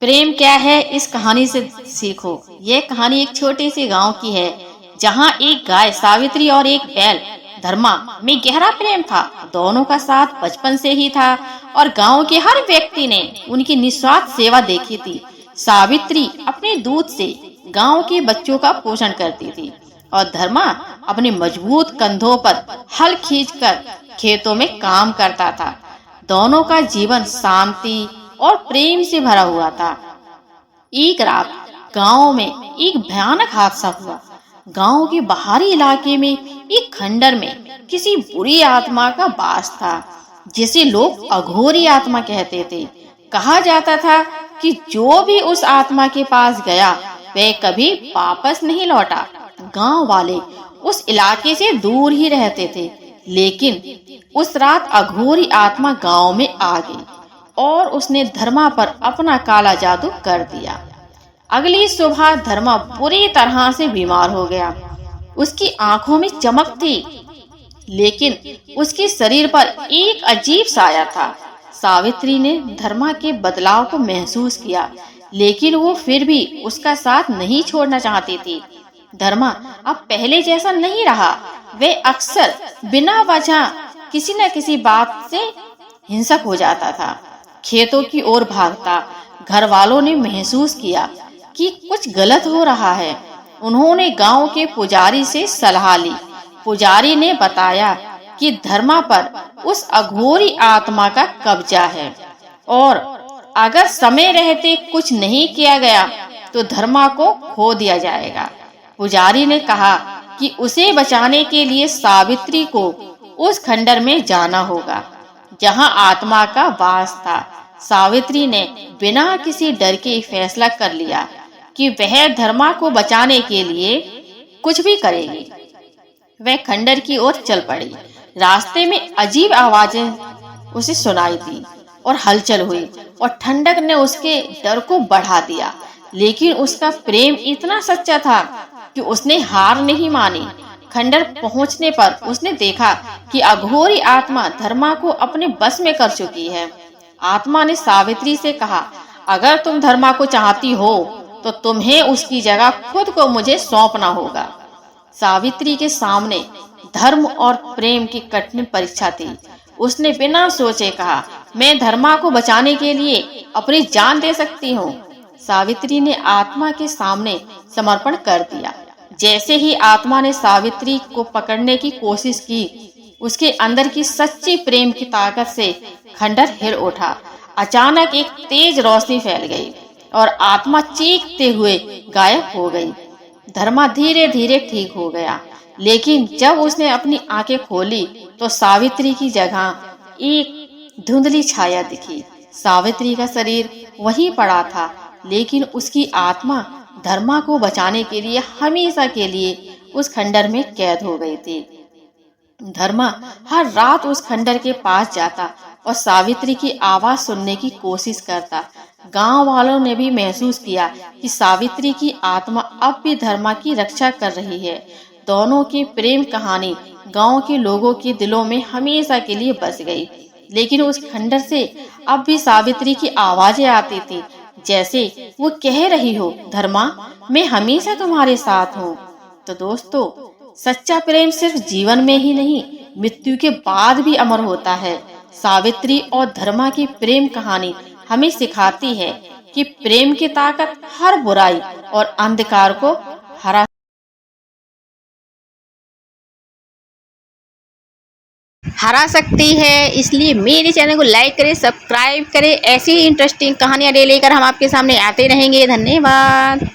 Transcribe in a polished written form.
प्रेम क्या है, इस कहानी से सीखो। यह कहानी एक छोटे से गांव की है, जहां एक गाय सावित्री और एक बैल धर्मा में गहरा प्रेम था। दोनों का साथ बचपन से ही था और गांव के हर व्यक्ति ने उनकी निस्वार्थ सेवा देखी थी। सावित्री अपने दूध से गांव के बच्चों का पोषण करती थी और धर्मा अपने मजबूत कंधों पर हल खींचकर खेतों में काम करता था। दोनों का जीवन शांति और प्रेम से भरा हुआ था। एक रात गांव में एक भयानक हादसा हुआ। गांव के बाहरी इलाके में एक खंडर में किसी बुरी आत्मा का वास था, जिसे लोग अघोरी आत्मा कहते थे। कहा जाता था कि जो भी उस आत्मा के पास गया वह कभी वापस नहीं लौटा। गांव वाले उस इलाके से दूर ही रहते थे, लेकिन उस रात अघोरी आत्मा गांव में आ गई और उसने धर्मा पर अपना काला जादू कर दिया। अगली सुबह धर्मा बुरी तरह से बीमार हो गया। उसकी आंखों में चमक थी, लेकिन उसके शरीर पर एक अजीब साया था। सावित्री ने धर्मा के बदलाव को महसूस किया, लेकिन वो फिर भी उसका साथ नहीं छोड़ना चाहती थी। धर्मा अब पहले जैसा नहीं रहा। वह अक्सर बिना वजह किसी न किसी बात से हिंसक हो जाता था, खेतों की ओर भागता। घर वालों ने महसूस किया कि कुछ गलत हो रहा है। उन्होंने गांव के पुजारी से सलाह ली। पुजारी ने बताया कि धर्मा पर उस अघोरी आत्मा का कब्जा है और अगर समय रहते कुछ नहीं किया गया तो धर्मा को खो दिया जाएगा। पुजारी ने कहा कि उसे बचाने के लिए सावित्री को उस खंडर में जाना होगा जहां आत्मा का वास था। सावित्री ने बिना किसी डर के फैसला कर लिया कि वह धर्मा को बचाने के लिए कुछ भी करेगी। वह खंडर की ओर चल पड़ी। रास्ते में अजीब आवाजें उसे सुनाई दी और हलचल हुई और ठंडक ने उसके डर को बढ़ा दिया। लेकिन उसका प्रेम इतना सच्चा था कि उसने हार नहीं मानी। खंडर पहुंचने पर उसने देखा कि अघोरी आत्मा धर्मा को अपने बस में कर चुकी है। आत्मा ने सावित्री से कहा, अगर तुम धर्मा को चाहती हो तो तुम्हें उसकी जगह खुद को मुझे सौंपना होगा। सावित्री के सामने धर्म और प्रेम की कठिन परीक्षा थी। उसने बिना सोचे कहा, मैं धर्मा को बचाने के लिए अपनी जान दे सकती हूँ। सावित्री ने आत्मा के सामने समर्पण कर दिया। जैसे ही आत्मा ने सावित्री को पकड़ने की कोशिश की, उसके अंदर की सच्ची प्रेम की ताकत से खंडर हिल उठा। अचानक एक तेज रोशनी फैल गई और आत्मा चीखते हुए गायब हो गई। धर्मा धीरे धीरे ठीक हो गया, लेकिन जब उसने अपनी आंखें खोली तो सावित्री की जगह एक धुंधली छाया दिखी। सावित्री का शरीर वहीं पड़ा था, लेकिन उसकी आत्मा धर्मा को बचाने के लिए हमेशा के लिए उस खंडर में कैद हो गई थी। धर्मा हर रात उस खंडर के पास जाता और सावित्री की आवाज सुनने की कोशिश करता। गांव वालों ने भी महसूस किया कि सावित्री की आत्मा अब भी धर्मा की रक्षा कर रही है। दोनों की प्रेम कहानी गांव के लोगों के दिलों में हमेशा के लिए बस गई। लेकिन उस खंडर से अब भी सावित्री की आवाजें आती थी, जैसे वो कह रही हो, धर्मा मैं हमेशा तुम्हारे साथ हूँ। तो दोस्तों, सच्चा प्रेम सिर्फ जीवन में ही नहीं, मृत्यु के बाद भी अमर होता है। सावित्री और धर्मा की प्रेम कहानी हमें सिखाती है कि प्रेम की ताकत हर बुराई और अंधकार को हरा सकती है। इसलिए मेरे चैनल को लाइक करें, सब्सक्राइब करें। ऐसी इंटरेस्टिंग कहानियां लेकर हम आपके सामने आते रहेंगे। धन्यवाद।